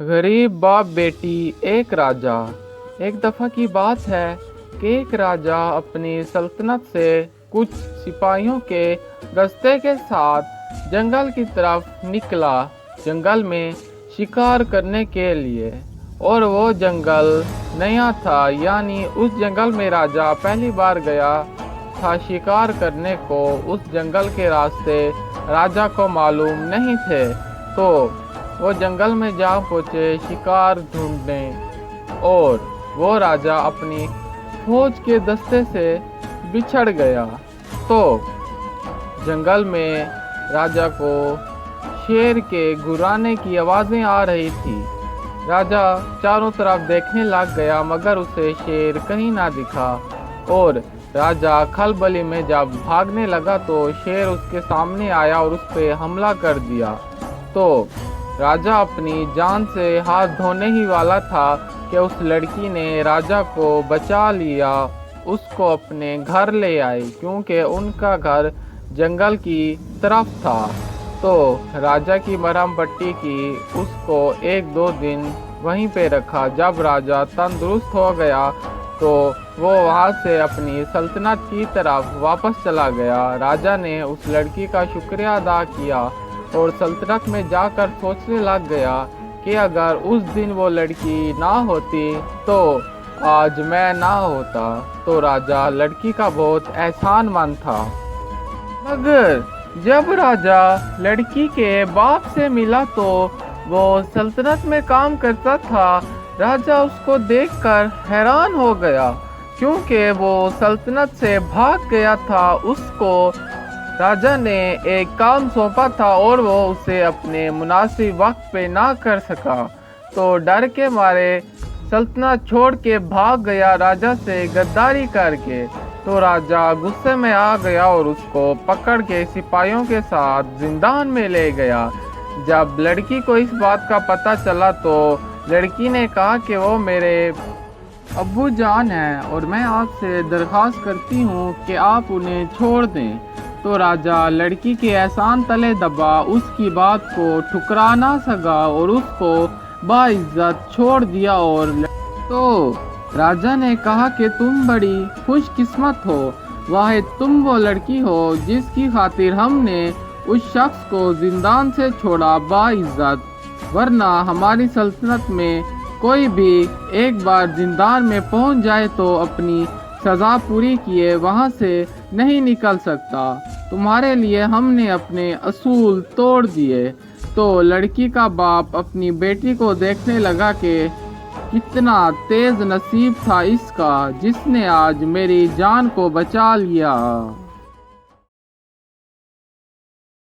غریب باپ بیٹی ایک راجا۔ ایک دفعہ کی بات ہے کہ ایک راجا اپنی سلطنت سے کچھ سپاہیوں کے دستے کے ساتھ جنگل کی طرف نکلا، جنگل میں شکار کرنے کے لیے۔ اور وہ جنگل نیا تھا، یعنی اس جنگل میں راجا پہلی بار گیا تھا شکار کرنے کو۔ اس جنگل کے راستے راجا کو معلوم نہیں تھے، تو وہ جنگل میں جا پہنچے شکار ڈھونڈنے، اور وہ راجا اپنی فوج کے دستے سے بچھڑ گیا۔ تو جنگل میں راجا کو شیر کے گھرانے کی آوازیں آ رہی تھی۔ راجا چاروں طرف دیکھنے لگ گیا، مگر اسے شیر کہیں نہ دکھا، اور راجا کھلبلی میں جب بھاگنے لگا تو شیر اس کے سامنے آیا اور اس پہ حملہ کر دیا۔ تو راجا اپنی جان سے ہاتھ دھونے ہی والا تھا کہ اس لڑکی نے راجا کو بچا لیا، اس کو اپنے گھر لے آئی، کیونکہ ان کا گھر جنگل کی طرف تھا۔ تو راجا کی مرہم پٹی کی، اس کو 1-2 دن وہیں پہ رکھا۔ جب راجا تندرست ہو گیا تو وہ وہاں سے اپنی سلطنت کی طرف واپس چلا گیا۔ راجا نے اس لڑکی کا شکریہ ادا کیا اور سلطنت میں جا کر سوچنے لگ گیا کہ اگر اس دن وہ لڑکی نہ ہوتی تو آج میں نہ ہوتا۔ تو راجا لڑکی کا بہت احسان مند تھا۔ مگر جب راجا لڑکی کے باپ سے ملا تو وہ سلطنت میں کام کرتا تھا۔ راجا اس کو دیکھ کر حیران ہو گیا، کیونکہ وہ سلطنت سے بھاگ گیا تھا۔ اس کو راجا نے ایک کام سونپا تھا اور وہ اسے اپنے مناسب وقت پہ نہ کر سکا، تو ڈر کے مارے سلطنت چھوڑ کے بھاگ گیا راجا سے غداری کر کے۔ تو راجا غصے میں آ گیا اور اس کو پکڑ کے سپاہیوں کے ساتھ زندان میں لے گیا۔ جب لڑکی کو اس بات کا پتہ چلا تو لڑکی نے کہا کہ وہ میرے ابو جان ہیں اور میں آپ سے درخواست کرتی ہوں کہ آپ انہیں چھوڑ دیں۔ تو راجا لڑکی کے احسان تلے دبا، اس کی بات کو ٹھکرا نہ سکا اور اس کو باعزت چھوڑ دیا۔ اور تو راجا نے کہا کہ تم بڑی خوش قسمت ہو، واحد تم وہ لڑکی ہو جس کی خاطر ہم نے اس شخص کو زندان سے چھوڑا باعزت، ورنہ ہماری سلطنت میں کوئی بھی ایک بار زندان میں پہنچ جائے تو اپنی سزا پوری کیے وہاں سے نہیں نکل سکتا۔ تمہارے لیے ہم نے اپنے اصول توڑ دیے۔ تو لڑکی کا باپ اپنی بیٹی کو دیکھنے لگا کہ کتنا تیز نصیب تھا اس کا، جس نے آج میری جان کو بچا لیا۔